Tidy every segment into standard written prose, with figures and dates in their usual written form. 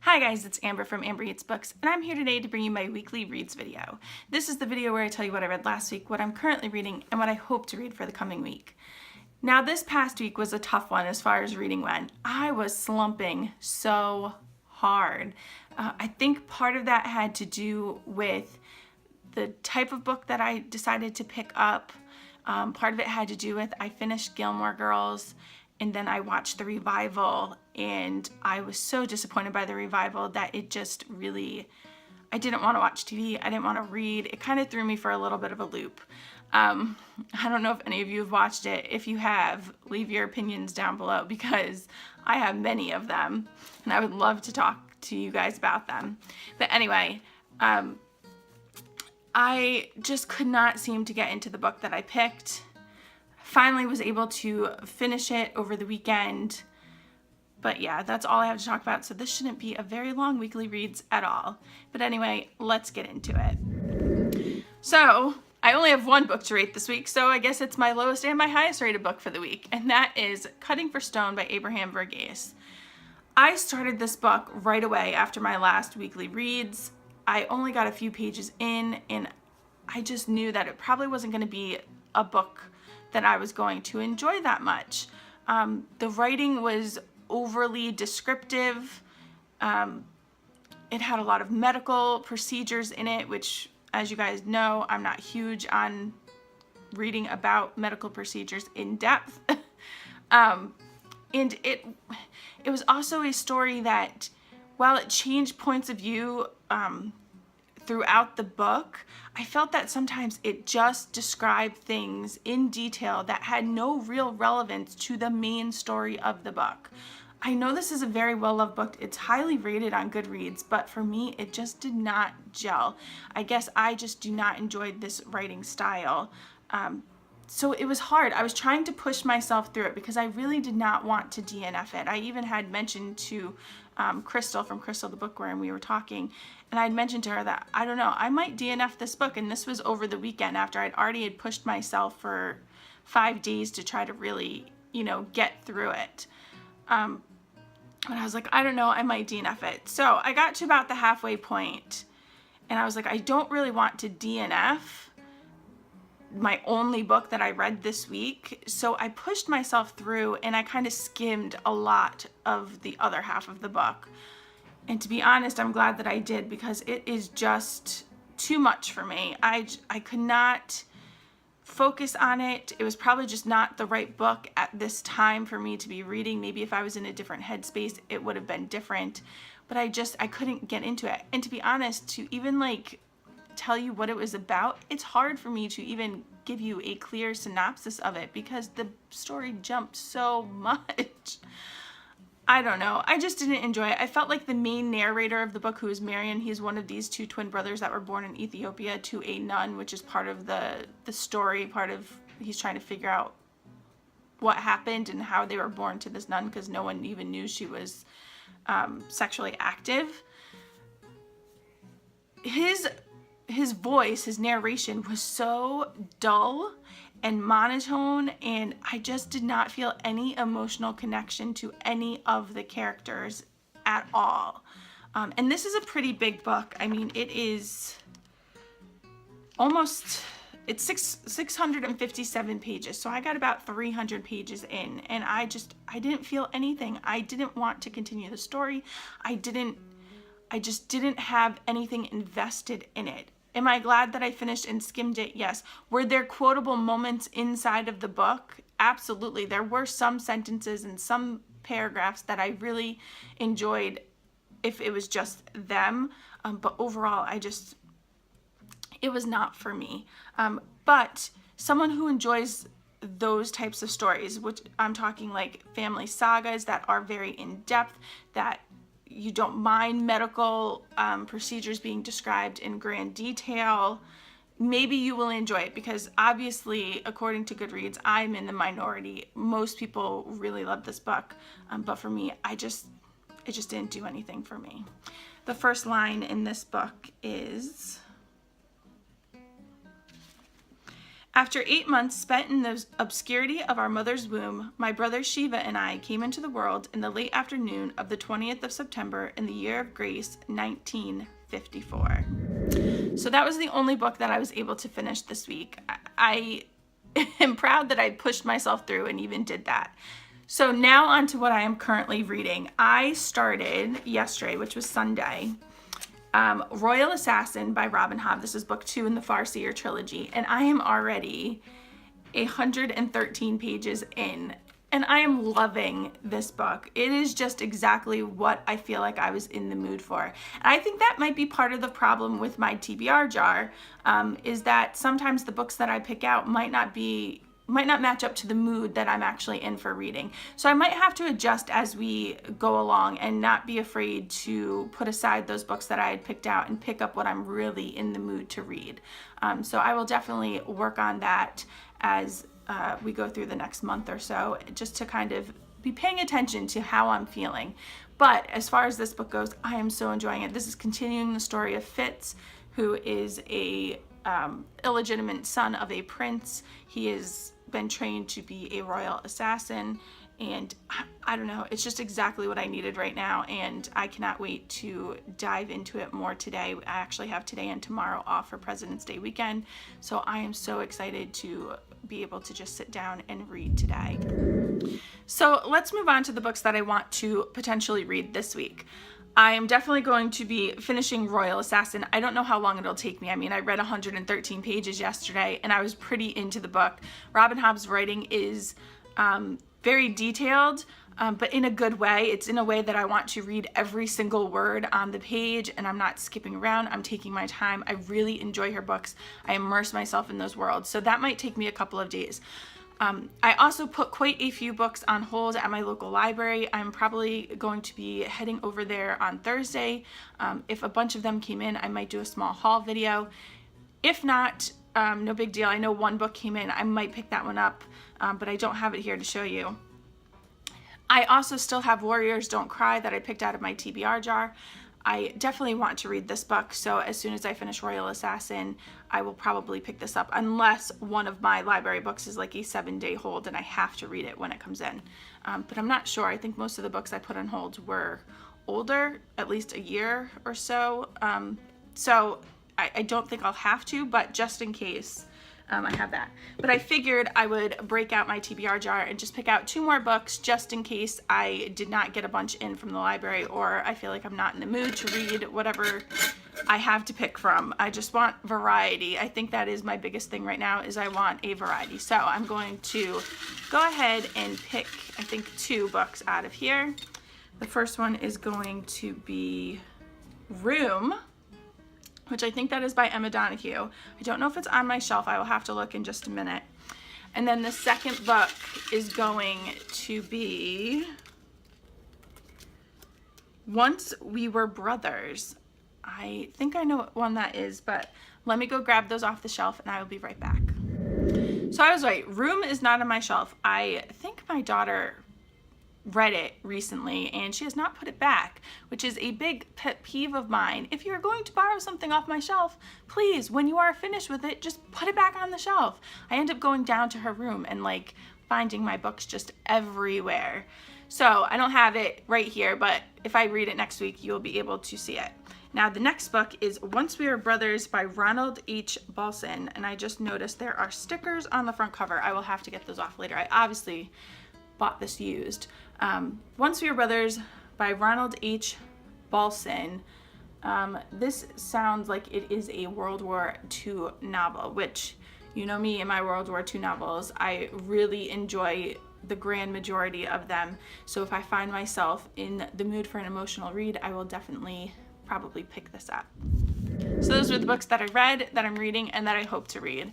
Hi guys, it's Amber from Amber Eats Books, and I'm here today to bring you my weekly reads video. This is the video where I tell you what I read last week, what I'm currently reading, and what I hope to read for the coming week. Now this past week was a tough one as far as reading went. I was slumping so hard. I think part of that had to do with the type of book that I decided to pick up. Part of it had to do with I finished Gilmore Girls, and then I watched the revival, and I was so disappointed by the revival that it just really, I didn't want to watch TV, I didn't want to read. It kind of threw me for a little bit of a loop. I don't know if any of you have watched it. If you have, leave your opinions down below because I have many of them, and I would love to talk to you guys about them. But anyway, I just could not seem to get into the book that I picked. Finally was able to finish it over the weekend. But yeah, that's all I have to talk about. So this shouldn't be a very long weekly reads at all. But anyway, let's get into it. So I only have one book to rate this week, so I guess it's my lowest and my highest rated book for the week. And that is Cutting for Stone by Abraham Verghese. I started this book right away after my last weekly reads. I only got a few pages in, and I just knew that it probably wasn't going to be a book that I was going to enjoy that much. The writing was overly descriptive. It had a lot of medical procedures in it, which, as you guys know, I'm not huge on reading about medical procedures in depth. And it was also a story that, while it changed points of view throughout the book, I felt that sometimes it just described things in detail that had no real relevance to the main story of the book. I know this is a very well-loved book. It's highly rated on Goodreads, but for me, it just did not gel. I guess I just do not enjoy this writing style. So it was hard. I was trying to push myself through it because I really did not want to DNF it. I even had mentioned to Crystal from Crystal the Bookworm, we were talking, and I'd mentioned to her that, I don't know, I might DNF this book, and this was over the weekend after I'd already pushed myself for 5 days to try to really, get through it. But I was like, I don't know, I might DNF it. So I got to about the halfway point, and I was like, I don't really want to DNF my only book that I read this week. So I pushed myself through, and I kind of skimmed a lot of the other half of the book. And to be honest, I'm glad that I did, because it is just too much for me. I could not focus on it. It was probably just not the right book at this time for me to be reading. Maybe if I was in a different headspace, it would have been different. But I couldn't get into it. And to be honest, to even tell you what it was about, it's hard for me to even give you a clear synopsis of it because the story jumped so much. I don't know. I just didn't enjoy it. I felt like the main narrator of the book, who is Marion, he's one of these two twin brothers that were born in Ethiopia to a nun, which is part of the story. Part of, he's trying to figure out what happened and how they were born to this nun, because no one even knew she was sexually active. His voice, his narration was so dull and monotone, and I just did not feel any emotional connection to any of the characters at all. And this is a pretty big book. I mean, it is almost, it's 657 pages. So I got about 300 pages in, and I didn't feel anything. I didn't want to continue the story. I just didn't have anything invested in it. Am I glad that I finished and skimmed it? Yes. Were there quotable moments inside of the book? Absolutely. There were some sentences and some paragraphs that I really enjoyed if it was just them. But overall, it was not for me. But someone who enjoys those types of stories, which I'm talking like family sagas that are very in-depth, that you don't mind medical procedures being described in grand detail, maybe you will enjoy it, because obviously, according to Goodreads, I'm in the minority. Most people really love this book, but for me, it just didn't do anything for me. The first line in this book is, After 8 months spent in the obscurity of our mother's womb, my brother Shiva and I came into the world in the late afternoon of the 20th of September in the year of grace, 1954. So that was the only book that I was able to finish this week. I am proud that I pushed myself through and even did that. So now on to what I am currently reading. I started yesterday, which was Sunday, Royal Assassin by Robin Hobb. This is book 2 in the Farseer trilogy, and I am already 113 pages in, and I am loving this book. It is just exactly what I feel like I was in the mood for. And I think that might be part of the problem with my TBR jar, is that sometimes the books that I pick out might not match up to the mood that I'm actually in for reading. So I might have to adjust as we go along and not be afraid to put aside those books that I had picked out and pick up what I'm really in the mood to read. So I will definitely work on that as we go through the next month or so, just to kind of be paying attention to how I'm feeling. But as far as this book goes, I am so enjoying it. This is continuing the story of Fitz, who is a illegitimate son of a prince. He has been trained to be a royal assassin, and I don't know, it's just exactly what I needed right now, and I cannot wait to dive into it more today. I actually have today and tomorrow off for President's Day weekend, so I am so excited to be able to just sit down and read today. So let's move on to the books that I want to potentially read this week. I am definitely going to be finishing Royal Assassin. I don't know how long it'll take me. I mean, I read 113 pages yesterday, and I was pretty into the book. Robin Hobb's writing is very detailed, but in a good way. It's in a way that I want to read every single word on the page, and I'm not skipping around. I'm taking my time. I really enjoy her books. I immerse myself in those worlds, so that might take me a couple of days. I also put quite a few books on hold at my local library. I'm probably going to be heading over there on Thursday. If a bunch of them came in, I might do a small haul video. If not, no big deal. I know one book came in. I might pick that one up, but I don't have it here to show you. I also still have Warriors Don't Cry that I picked out of my TBR jar. I definitely want to read this book, so as soon as I finish Royal Assassin, I will probably pick this up, unless one of my library books is like a 7-day hold and I have to read it when it comes in. But I'm not sure. I think most of the books I put on hold were older, at least a year or so. So I don't think I'll have to, but just in case, I have that. But I figured I would break out my TBR jar and just pick out 2 more books just in case I did not get a bunch in from the library, or I feel like I'm not in the mood to read whatever I have to pick from. I just want variety. I think that is my biggest thing right now, is I want a variety. So I'm going to go ahead and pick, I think, 2 books out of here. The first one is going to be Room, which I think that is by Emma Donoghue. I don't know if it's on my shelf. I will have to look in just a minute. And then the second book is going to be Once We Were Brothers. I think I know what one that is, but let me go grab those off the shelf and I will be right back. So I was right. Room is not on my shelf. I think my daughter read it recently and she has not put it back, which is a big pet peeve of mine. If you're going to borrow something off my shelf, please, when you are finished with it, just put it back on the shelf. I end up going down to her room and like finding my books just everywhere. So I don't have it right here, but if I read it next week, you'll be able to see it. Now the next book is Once We Were Brothers by Ronald H. Balson, and I just noticed there are stickers on the front cover. I will have to get those off later. I obviously bought this used. Once We Were Brothers by Ronald H. Balson. This sounds like it is a World War II novel, which, you know me and my World War II novels, I really enjoy the grand majority of them. So if I find myself in the mood for an emotional read, I will definitely probably pick this up. So those are the books that I read, that I'm reading, and that I hope to read.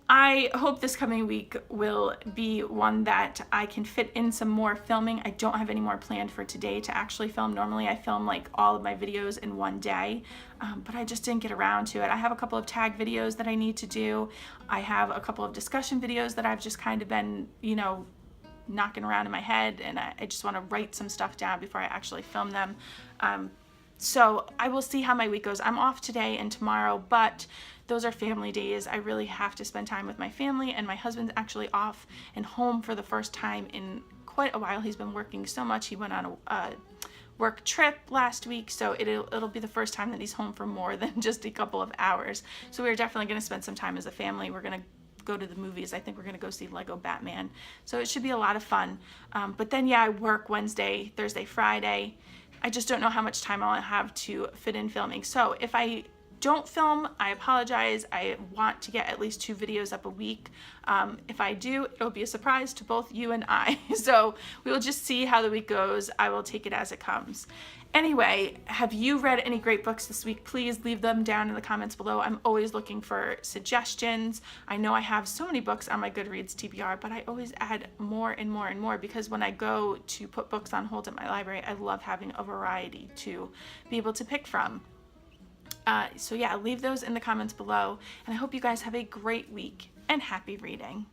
I hope this coming week will be one that I can fit in some more filming. I don't have any more planned for today to actually film. Normally I film like all of my videos in one day, but I just didn't get around to it. I have a couple of tag videos that I need to do. I have a couple of discussion videos that I've just kind of been, you know, knocking around in my head, and I just want to write some stuff down before I actually film them. So I will see how my week goes. I'm off today and tomorrow, but those are family days. I really have to spend time with my family, and my husband's actually off and home for the first time in quite a while. He's been working so much. He went on a work trip last week, so it'll be the first time that he's home for more than just a couple of hours. So we're definitely going to spend some time as a family. We're going to go to the movies. I think we're going to go see Lego Batman. So it should be a lot of fun. But then, yeah, I work Wednesday, Thursday, Friday. I just don't know how much time I'll have to fit in filming. So if I don't film, I apologize. I want to get at least 2 videos up a week. If I do, it'll be a surprise to both you and I. So we will just see how the week goes. I will take it as it comes. Anyway, have you read any great books this week? Please leave them down in the comments below. I'm always looking for suggestions. I know I have so many books on my Goodreads TBR, but I always add more and more and more, because when I go to put books on hold at my library, I love having a variety to be able to pick from. So yeah, leave those in the comments below, and I hope you guys have a great week and happy reading.